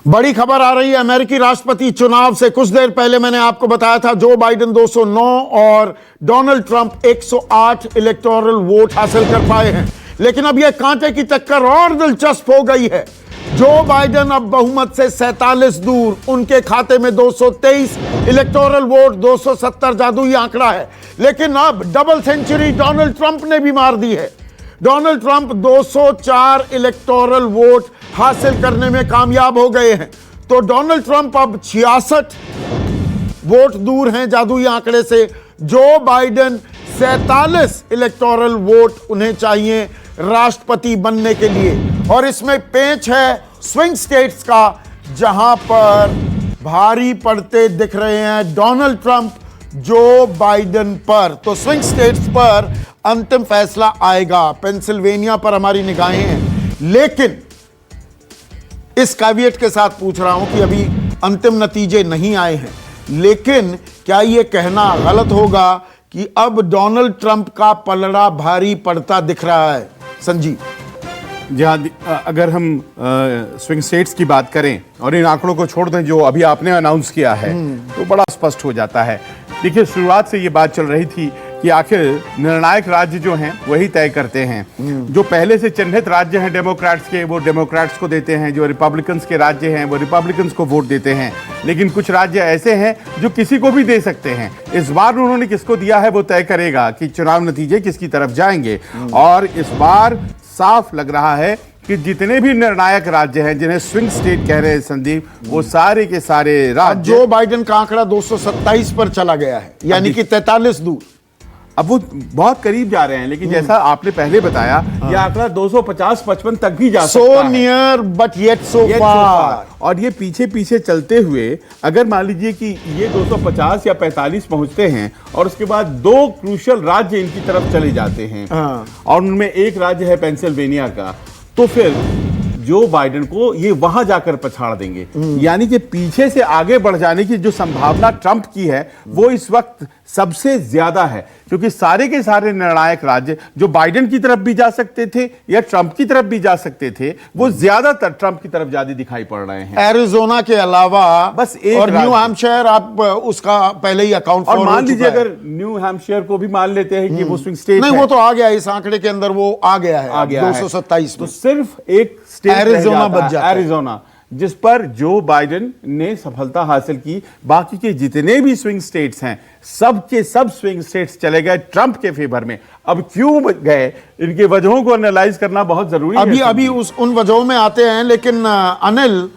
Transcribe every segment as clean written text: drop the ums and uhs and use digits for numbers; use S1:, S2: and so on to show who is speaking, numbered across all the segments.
S1: बड़ी खबर आ रही है अमेरिकी राष्ट्रपति चुनाव से। कुछ देर पहले मैंने आपको बताया था जो बाइडेन 209 और डोनाल्ड ट्रंप 108 इलेक्टोरल वोट हासिल कर पाए हैं, लेकिन अब यह कांटे की टक्कर और दिलचस्प हो गई है। जो बाइडेन अब बहुमत से 47 दूर, उनके खाते में 223 इलेक्टोरल वोट, 270 जादुई आंकड़ा है। लेकिन अब डबल सेंचुरी डोनाल्ड ट्रंप ने भी मार दी है। डोनाल्ड ट्रंप 204 इलेक्टोरल वोट हासिल करने में कामयाब हो गए हैं, तो डोनाल्ड ट्रंप अब 66 वोट दूर हैं जादुई आंकड़े से। जो बाइडेन 47 इलेक्टोरल वोट उन्हें चाहिए राष्ट्रपति बनने के लिए। और इसमें पेच है स्विंग स्टेट्स का, जहां पर भारी पड़ते दिख रहे हैं डोनाल्ड ट्रंप जो बाइडेन पर। तो स्विंग स्टेट्स पर अंतिम फैसला आएगा। पेंसिल्वेनिया पर हमारी निगाहें हैं, लेकिन इस कैविएट के साथ पूछ रहा हूं कि अभी अंतिम नतीजे नहीं आए हैं, लेकिन क्या यह कहना गलत होगा कि अब डोनाल्ड ट्रंप का पलड़ा भारी पड़ता दिख रहा है? संजीव
S2: जी हाँ, अगर हम स्विंग स्टेट्स की बात करें और इन आंकड़ों को छोड़ दें जो अभी आपने अनाउंस किया है, तो बड़ा स्पष्ट हो जाता है। देखिए, शुरुआत से ये बात चल रही थी कि आखिर निर्णायक राज्य जो हैं वही तय करते हैं। जो पहले से चिन्हित राज्य हैं डेमोक्रेट्स के, वो डेमोक्रेट्स को देते हैं। जो रिपब्लिकन्स के राज्य हैं वो रिपब्लिकन्स को वोट देते हैं। लेकिन कुछ राज्य ऐसे हैं जो किसी को भी दे सकते हैं। इस बार उन्होंने किसको दिया है वो तय करेगा कि चुनाव नतीजे किसकी तरफ जाएंगे। और इस बार साफ लग रहा है कि जितने भी निर्णायक राज्य हैं जिन्हें स्विंग स्टेट कह रहे हैं संदीप, वो सारे के सारे राज्य।
S1: जो बाइडेन का आंकड़ा 227 पर चला गया है, यानी कि 43 दूर।
S2: अब वो बहुत करीब जा रहे हैं, लेकिन जैसा आपने पहले बताया, ये आंकड़ा 250-55 तक भी जा सकता है।
S1: So near but yet so far.
S2: और ये पीछे पीछे चलते हुए अगर मान लीजिए कि ये 250 या 45 पहुंचते हैं और उसके बाद दो क्रूशियल राज्य इनकी तरफ चले जाते हैं, और उनमें एक राज्य है पेंसिल्वेनिया का, तो फिर जो बाइडेन को ये वहां जाकर पछाड़ देंगे। यानी कि पीछे से आगे बढ़ जाने की जो संभावना ट्रंप की है वो इस वक्त सबसे ज्यादा है, क्योंकि सारे के सारे निर्णायक राज्य जो बाइडेन की तरफ भी जा सकते थे या ट्रंप की तरफ भी जा सकते थे, वो ज्यादातर ट्रंप की तरफ ज्यादा दिखाई पड़ रहे हैं।
S1: एरिजोना के अलावा
S2: बस एक,
S1: और न्यू हैम्पशायर आप उसका पहले ही अकाउंट,
S2: और मान लीजिए अगर न्यू हैम्पशायर को भी मान लेते हैं कि वो स्विंग स्टेट
S1: नहीं, वो तो आ गया इस आंकड़े के अंदर, वो आ गया है 227
S2: तो सिर्फ एक स्टेट
S1: एरिजोना बच जाता है,
S2: एरिजोना, जिस पर जो बाइडेन ने सफलता हासिल की। बाकी के जितने भी स्विंग स्टेट्स हैं, सब के सब स्विंग स्टेट्स चले गए ट्रंप के फेवर में। अब क्यों गए, इनके वजहों को एनालाइज करना बहुत जरूरी है।
S1: अभी उन वजहों में आते हैं, लेकिन Anil,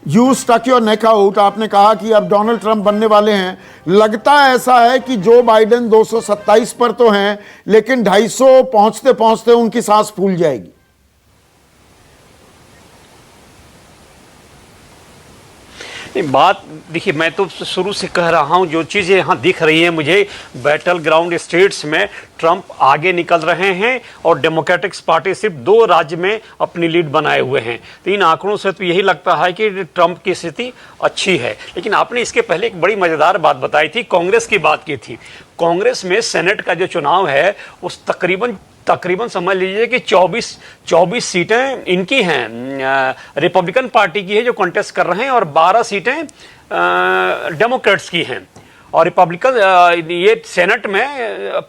S1: you stuck your neck out. आपने कहा कि अब डोनाल्ड ट्रंप बनने वाले हैं। लगता ऐसा है कि जो बाइडेन 227 पर तो हैं, लेकिन 250 पहुंचते पहुंचते उनकी सांस फूल जाएगी।
S3: बात देखिए, मैं तो शुरू से कह रहा हूं, जो चीज़ें यहाँ दिख रही हैं मुझे, बैटल ग्राउंड स्टेट्स में ट्रंप आगे निकल रहे हैं और डेमोक्रेटिक पार्टी सिर्फ 2 राज्य में अपनी लीड बनाए हुए हैं। तो इन आंकड़ों से तो यही लगता है कि ट्रंप की स्थिति अच्छी है। लेकिन आपने इसके पहले एक बड़ी मज़ेदार बात बताई थी, कांग्रेस की बात की थी। कांग्रेस में सेनेट का जो चुनाव है उस तकरीबन समझ लीजिए कि 24 सीटें इनकी हैं, रिपब्लिकन पार्टी की है जो कॉन्टेस्ट कर रहे हैं, और 12 सीटें डेमोक्रेट्स की हैं। और रिपब्लिकन ये सेनेट में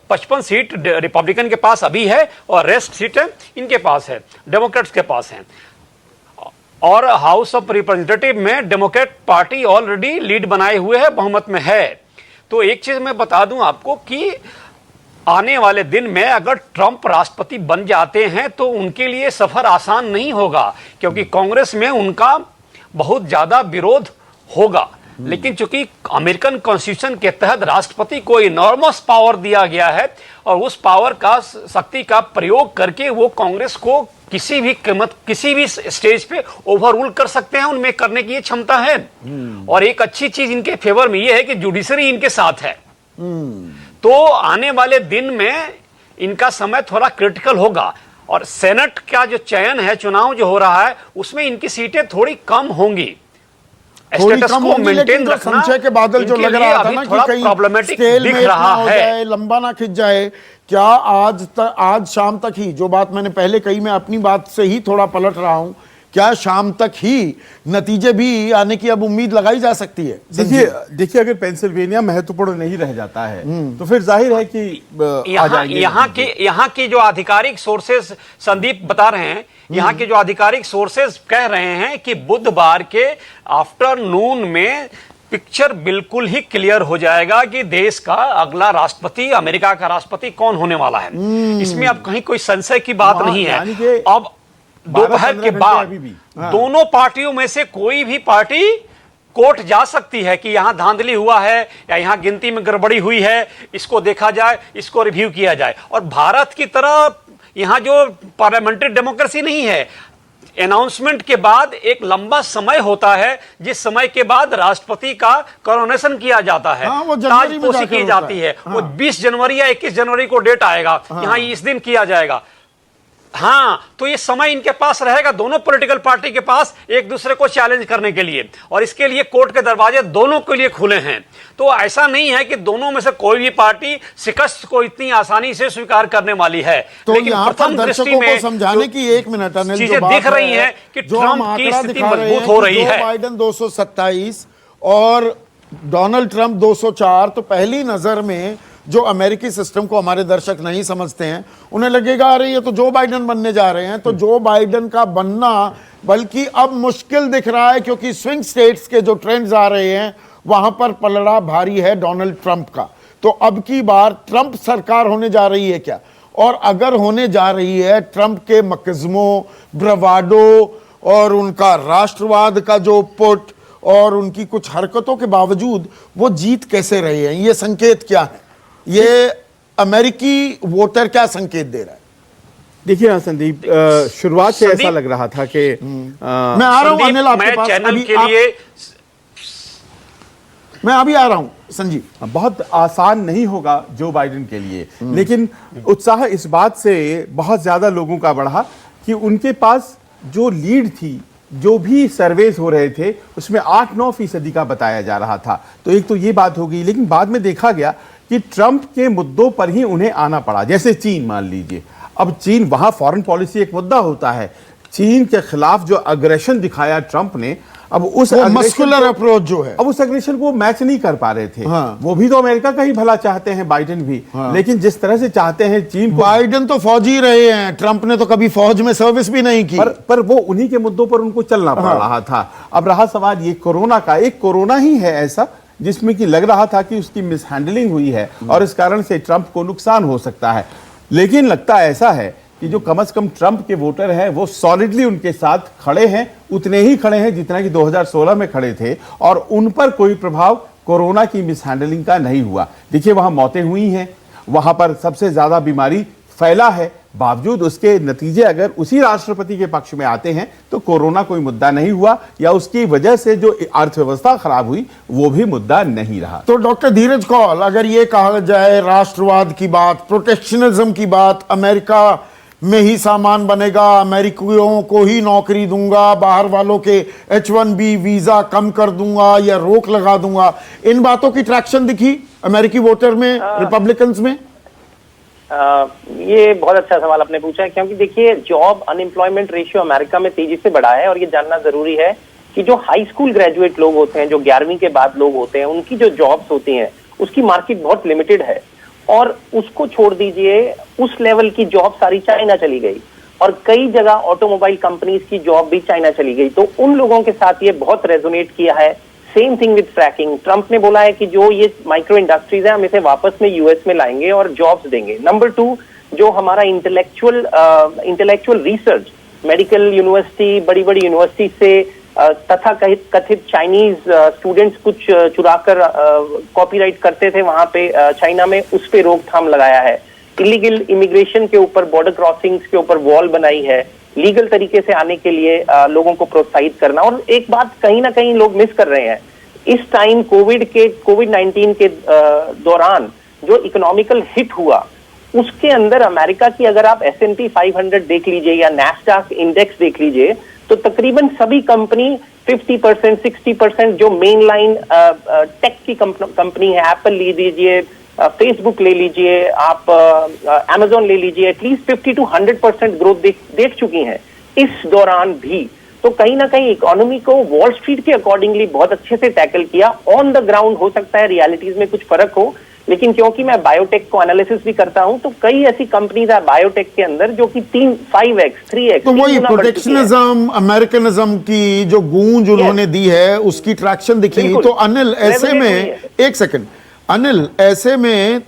S3: 55 सीट रिपब्लिकन के पास अभी है और रेस्ट सीटें इनके पास है, डेमोक्रेट्स के पास हैं। और हाउस ऑफ रिप्रेजेंटेटिव में डेमोक्रेट पार्टी ऑलरेडी लीड बनाए हुए है, बहुमत में है। तो एक चीज मैं बता दूं आपको कि आने वाले दिन में अगर ट्रंप राष्ट्रपति बन जाते हैं तो उनके लिए सफर आसान नहीं होगा, क्योंकि कांग्रेस में उनका बहुत ज्यादा विरोध होगा। लेकिन चूंकि अमेरिकन कॉन्स्टिट्यूशन के तहत राष्ट्रपति को इनॉर्मस पावर दिया गया है और उस पावर का, शक्ति का प्रयोग करके वो कांग्रेस को किसी भी कीमत, किसी भी स्टेज पे ओवररूल कर सकते हैं, उनमें करने की ये क्षमता है। और एक अच्छी चीज इनके फेवर में ये है कि जुडिशरी इनके साथ है। तो आने वाले दिन में इनका समय थोड़ा क्रिटिकल होगा। और सेनेट का जो चयन है, चुनाव जो हो रहा है, उसमें इनकी सीटें थोड़ी कम होंगी।
S1: स्टेटस को मेंटेन रखना, संशय के बादल जो लग रहा था ना कि कहीं
S3: प्रॉब्लमेटिक दिख
S1: रहा
S3: रहा है,
S1: लंबा ना खिंच जाए। क्या आज शाम तक ही, जो बात मैंने पहले कही, मैं अपनी बात से ही थोड़ा पलट रहा हूं क्या शाम तक ही नतीजे भी आने की अब उम्मीद लगाई जा सकती है?
S2: देखिए अगर पेंसिल्वेनिया महत्वपूर्ण नहीं रह जाता है तो फिर जाहिर है कि
S3: यहाँ के जो आधिकारिक सोर्सेस संदीप बता रहे हैं, यहाँ के जो आधिकारिक सोर्सेस कह रहे हैं कि बुधवार के आफ्टरनून में पिक्चर बिल्कुल ही क्लियर हो जाएगा कि देश का अगला राष्ट्रपति, अमेरिका का राष्ट्रपति कौन होने वाला है। इसमें अब कहीं कोई संशय की बात नहीं है। अब दोपहर के बाद दोनों पार्टियों में से कोई भी पार्टी कोर्ट जा सकती है कि यहां धांधली हुआ है या यहां गिनती में गड़बड़ी हुई है, इसको देखा जाए, इसको रिव्यू किया जाए। और भारत की तरह यहां जो पार्लियामेंट्री डेमोक्रेसी नहीं है, अनाउंसमेंट के बाद एक लंबा समय होता है जिस समय के बाद राष्ट्रपति का कोरोनेशन किया जाता है, ताजपोशी की जाती है। वो 20 जनवरी या 21 जनवरी को डेट आएगा, यहां इस दिन किया जाएगा। हाँ, तो ये समय इनके पास रहेगा, दोनों पॉलिटिकल पार्टी के पास, एक दूसरे को चैलेंज करने के लिए, और इसके लिए कोर्ट के दरवाजे दोनों के लिए खुले हैं। तो ऐसा नहीं है कि दोनों में से कोई भी पार्टी शिकस्त को इतनी आसानी से स्वीकार करने वाली है।
S1: तो
S3: लेकिन
S1: प्रथम दृष्टि में समझाने की 1 मिनट अनिल,
S3: चीजें दिख रही हैं कि ट्रंप की स्थिति मजबूत हो रही है।
S1: बाइडेन 227 और डोनाल्ड ट्रंप 204। तो पहली नजर में जो अमेरिकी सिस्टम को हमारे दर्शक नहीं समझते हैं, उन्हें लगेगा अरे ये तो जो बाइडेन बनने जा रहे हैं। तो जो बाइडेन का बनना बल्कि अब मुश्किल दिख रहा है, क्योंकि स्विंग स्टेट्स के जो ट्रेंड्स आ रहे हैं वहां पर पलड़ा भारी है डोनाल्ड ट्रंप का। तो अब की बार ट्रंप सरकार होने जा रही है क्या? और अगर होने जा रही है, ट्रंप के मकज़मों, ब्रवाडो और उनका राष्ट्रवाद का जो पुट और उनकी कुछ हरकतों के बावजूद वो जीत कैसे रहे हैं? ये संकेत क्या है? ये अमेरिकी वोटर क्या संकेत दे रहा है?
S2: देखिए ना संदीप, शुरुआत से ऐसा लग रहा था कि
S1: मैं आ रहा हूं अनिल आपके पास,
S3: चैनल के लिए
S1: मैं अभी आ रहा हूं संजीव।
S2: बहुत आसान नहीं होगा जो बाइडेन के लिए, लेकिन उत्साह इस बात से बहुत ज्यादा लोगों का बढ़ा कि उनके पास जो लीड थी, जो भी सर्वेस हो रहे थे उसमें 8-9% का बताया जा रहा था। तो एक तो ये बात हो गई, लेकिन बाद में देखा गया कि ट्रंप के मुद्दों पर ही उन्हें आना पड़ा। जैसे चीन मान लीजिए, अब चीन, वहां फॉरेन पॉलिसी एक मुद्दा होता है। चीन के खिलाफ जो अग्रेशन दिखाया ट्रंप ने, अब उस
S1: मस्कुलर अप्रोच जो है,
S2: अब उस एग्रेशन को मैच नहीं कर पा रहे थे।
S1: हाँ।
S2: वो भी तो अमेरिका का ही भला चाहते हैं, बाइडेन भी। हाँ। लेकिन जिस तरह से चाहते हैं चीन को,
S1: बाइडेन तो फौजी रहे हैं, ट्रंप ने तो कभी फौज में सर्विस भी नहीं की।
S2: पर वो उन्हीं के मुद्दों पर उनको चलना पड़ रहा था। अब रहा सवाल ये कोरोना का, एक कोरोना ही है ऐसा जिसमें कि लग रहा था कि उसकी मिसहैंडलिंग हुई है और इस कारण से ट्रंप को नुकसान हो सकता है। लेकिन लगता ऐसा है कि जो कम से कम ट्रंप के वोटर हैं वो सॉलिडली उनके साथ खड़े हैं, उतने ही खड़े हैं जितना कि 2016 में खड़े थे, और उन पर कोई प्रभाव कोरोना की मिसहैंडलिंग का नहीं हुआ। देखिए वहां मौतें हुई हैं, वहां पर सबसे ज्यादा बीमारी फैला है, बावजूद उसके नतीजे अगर उसी राष्ट्रपति के पक्ष में आते हैं तो कोरोना कोई मुद्दा नहीं हुआ, या उसकी वजह से जो अर्थव्यवस्था खराब हुई वो भी मुद्दा नहीं रहा।
S1: तो डॉक्टर धीरज कौल, अगर ये कहा जाए राष्ट्रवाद की बात, प्रोटेक्शनिज्म की बात, अमेरिका में ही सामान बनेगा, अमेरिकियों को ही नौकरी दूंगा, बाहर वालों के H-1B वीजा कम कर दूंगा या रोक लगा दूंगा, इन बातों की ट्रैक्शन दिखी अमेरिकी वोटर में, रिपब्लिकन्स में?
S4: ये बहुत अच्छा सवाल आपने पूछा है, क्योंकि देखिए जॉब अनएम्प्लॉयमेंट रेशियो अमेरिका में तेजी से बढ़ा है, और ये जानना जरूरी है कि जो हाई स्कूल ग्रेजुएट लोग होते हैं, जो 11वीं के बाद लोग होते हैं, उनकी जो जॉब्स होती हैं उसकी मार्केट बहुत लिमिटेड है। और उसको छोड़ दीजिए, उस लेवल की जॉब सारी चाइना चली गई, और कई जगह ऑटोमोबाइल कंपनीज की जॉब भी चाइना चली गई। तो उन लोगों के साथ ये बहुत रेजोनेट किया है। Same thing with fracking. Trump ने बोला है कि जो ये माइक्रो इंडस्ट्रीज है हम इसे वापस में यूएस में लाएंगे और जॉब्स देंगे। नंबर 2, जो हमारा इंटेलेक्चुअल रिसर्च, मेडिकल यूनिवर्सिटी, बड़ी बड़ी यूनिवर्सिटी से तथा कथित चाइनीज स्टूडेंट्स कुछ चुराकर कॉपीराइट करते थे वहां पे चाइना में, उस पे रोकथाम लगाया है। इलीगल इमिग्रेशन के ऊपर, बॉर्डर क्रॉसिंग्स के ऊपर वॉल बनाई है, लीगल तरीके से आने के लिए लोगों को प्रोत्साहित करना। और एक बात कहीं ना कहीं लोग मिस कर रहे हैं, इस टाइम कोविड-19 के दौरान जो इकोनॉमिकल हिट हुआ उसके अंदर अमेरिका की अगर आप S&P 500 देख लीजिए या नैस्डैक इंडेक्स देख लीजिए, तो तकरीबन सभी कंपनी 50%, 60% जो मेन लाइन टेक की कंपनी है, एप्पल ले लीजिए, फेसबुक ले लीजिए, आप अमेजोन ले लीजिए, एटलीस्ट 50 to 100% ग्रोथ देख चुकी हैं। इस दौरान भी तो कहीं ना कहीं इकोनॉमी को वॉल स्ट्रीट के अकॉर्डिंगली बहुत अच्छे से टैकल किया। ऑन द ग्राउंड हो सकता है रियलिटीज में कुछ फर्क हो, लेकिन क्योंकि मैं बायोटेक को एनालिसिस भी करता हूं, तो कई ऐसी कंपनीज है बायोटेक के अंदर जो कि 5x 3x
S1: तो वही प्रोटेक्शनिज्म, अमेरिकनिज्म की जो गूंज उन्होंने दी है, उसकी ट्रैक्शन दिखी।
S4: बिल्कुल।
S1: तो अनिल ऐसे में, एक सेकंड अनिल, ऐसे में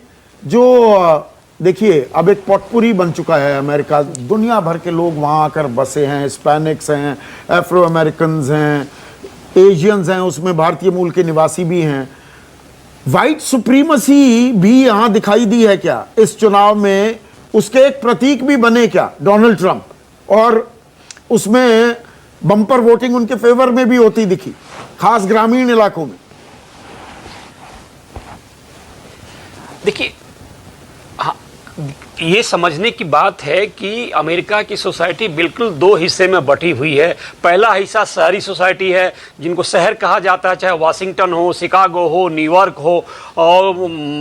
S1: जो देखिए अब एक पॉटपुरी बन चुका है अमेरिका, दुनिया भर के लोग वहां आकर बसे हैं, हिस्पैनिक्स हैं, अफ्रो अमेरिकन्स हैं, एशियंस हैं, उसमें भारतीय मूल के निवासी भी हैं। व्हाइट सुप्रीमसी भी यहां दिखाई दी है क्या इस चुनाव में? उसके एक प्रतीक भी बने क्या डोनाल्ड ट्रंप? और उसमें बम्पर वोटिंग उनके फेवर में भी होती दिखी, खास ग्रामीण इलाकों में।
S3: देखिए, ये समझने की बात है कि अमेरिका की सोसाइटी बिल्कुल दो हिस्से में बटी हुई है। पहला हिस्सा शहरी सोसाइटी है, जिनको शहर कहा जाता है, चाहे वाशिंगटन हो, शिकागो हो, न्यूयॉर्क हो और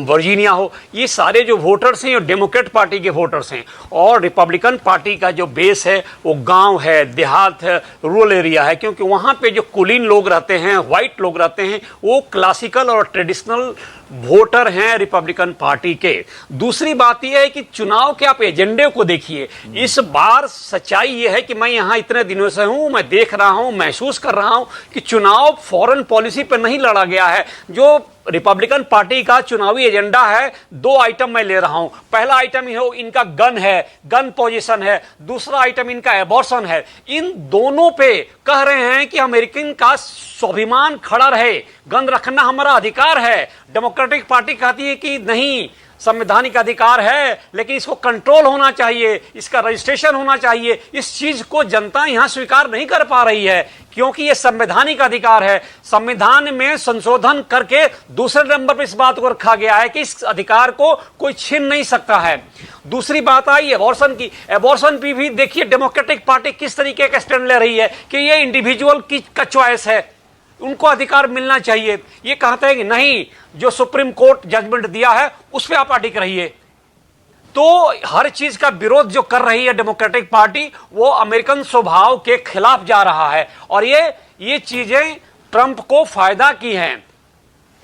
S3: वर्जीनिया हो। ये सारे जो वोटर्स हैं, ये डेमोक्रेट पार्टी के वोटर्स हैं। और रिपब्लिकन पार्टी का जो बेस है वो गांव है, देहात है, रूरल एरिया है, क्योंकि वहाँ पे जो कुलीन लोग रहते हैं, वाइट लोग रहते हैं, वो क्लासिकल और ट्रेडिशनल वोटर हैं रिपब्लिकन पार्टी के। दूसरी बात यह है कि चुनाव के आप एजेंडे को देखिए। इस बार सच्चाई यह है कि मैं यहां इतने दिनों से हूं, मैं देख रहा हूं, महसूस कर रहा हूं कि चुनाव फॉरेन पॉलिसी पर नहीं लड़ा गया है। जो रिपब्लिकन पार्टी का चुनावी एजेंडा है, दो आइटम मैं ले रहा हूं। पहला आइटम इनका गन है, गन पोजीशन है। दूसरा आइटम इनका एबॉर्शन है। इन दोनों पे कह रहे हैं कि अमेरिकन का स्वाभिमान खड़ा रहे, गन रखना हमारा अधिकार है। डेमोक्रेटिक पार्टी कहती है कि नहीं, संवैधानिक अधिकार है, लेकिन इसको कंट्रोल होना चाहिए, इसका रजिस्ट्रेशन होना चाहिए। इस चीज को जनता यहां स्वीकार नहीं कर पा रही है, क्योंकि यह संवैधानिक अधिकार है। संविधान में संशोधन करके दूसरे नंबर पर इस बात को रखा गया है कि इस अधिकार को कोई छीन नहीं सकता है। दूसरी बात आई एबॉर्शन की। एबॉर्शन भी देखिए डेमोक्रेटिक पार्टी किस तरीके का स्टैंड ले रही है कि यह इंडिविजुअल का चॉइस है, उनको अधिकार मिलना चाहिए। ये कहते हैं कि नहीं, जो सुप्रीम कोर्ट जजमेंट दिया है उस पर आप अडिग रहिए। तो हर चीज का विरोध जो कर रही है डेमोक्रेटिक पार्टी, वो अमेरिकन स्वभाव के खिलाफ जा रहा है। और ये चीजें ट्रंप को फायदा की हैं,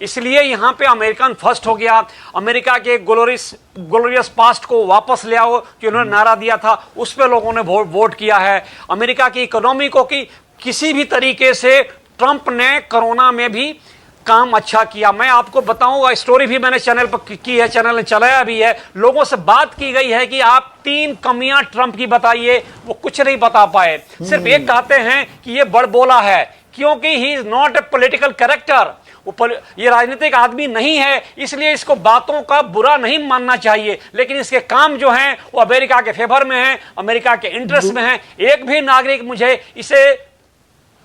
S3: इसलिए यहां पे अमेरिकन फर्स्ट हो गया। अमेरिका के ग्लोरियस पास्ट को वापस ले आओ, जो उन्होंने नारा दिया था, उस पर लोगों ने वोट किया है। अमेरिका की इकोनॉमी को कि किसी भी तरीके से ट्रंप ने कोरोना में भी काम अच्छा किया। मैं आपको बताऊंगा, स्टोरी भी मैंने चैनल पर की है, चैनल ने चलाया भी है। लोगों से बात की गई है कि आप 3 कमियां ट्रंप की बताइए, वो कुछ नहीं बता पाए। सिर्फ एक कहते हैं कि ये बड़बोला है, क्योंकि he is not a political character. ये राजनीतिक आदमी नहीं है, इसलिए इसको बातों का बुरा नहीं मानना चाहिए। लेकिन इसके काम जो हैं वो अमेरिका के फेवर में हैं, अमेरिका के इंटरेस्ट में हैं। एक भी नागरिक मुझे इसे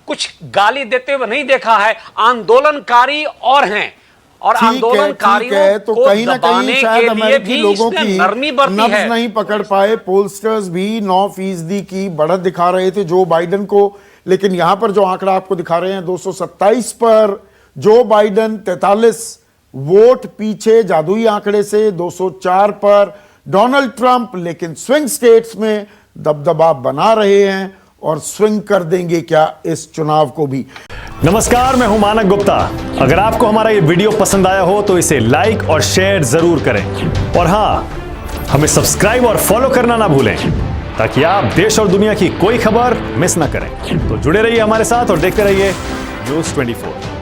S3: कुछ गाली देते हुए नहीं देखा है। आंदोलनकारी और हैं, और आंदोलनकारियों
S1: तो
S3: को
S1: कहीं ना कहीं शायद अमेरिकी लोगों की
S3: नरमी बरती है।
S1: नहीं पकड़ पाए। पोलस्टर्स भी 9% की बढ़त दिखा रहे थे जो बाइडन को, लेकिन यहां पर जो आंकड़ा आपको दिखा रहे हैं 227 पर जो बाइडन, 43 वोट पीछे जादुई आंकड़े से 204 पर डोनाल्ड ट्रंप। लेकिन स्विंग स्टेट्स में दबदबा बना रहे हैं और स्विंग कर देंगे क्या इस चुनाव को भी।
S5: नमस्कार, मैं हूं मानक गुप्ता। अगर आपको हमारा ये वीडियो पसंद आया हो तो इसे लाइक और शेयर जरूर करें, और हां, हमें सब्सक्राइब और फॉलो करना ना भूलें, ताकि आप देश और दुनिया की कोई खबर मिस ना करें। तो जुड़े रहिए हमारे साथ और देखते रहिए News 24।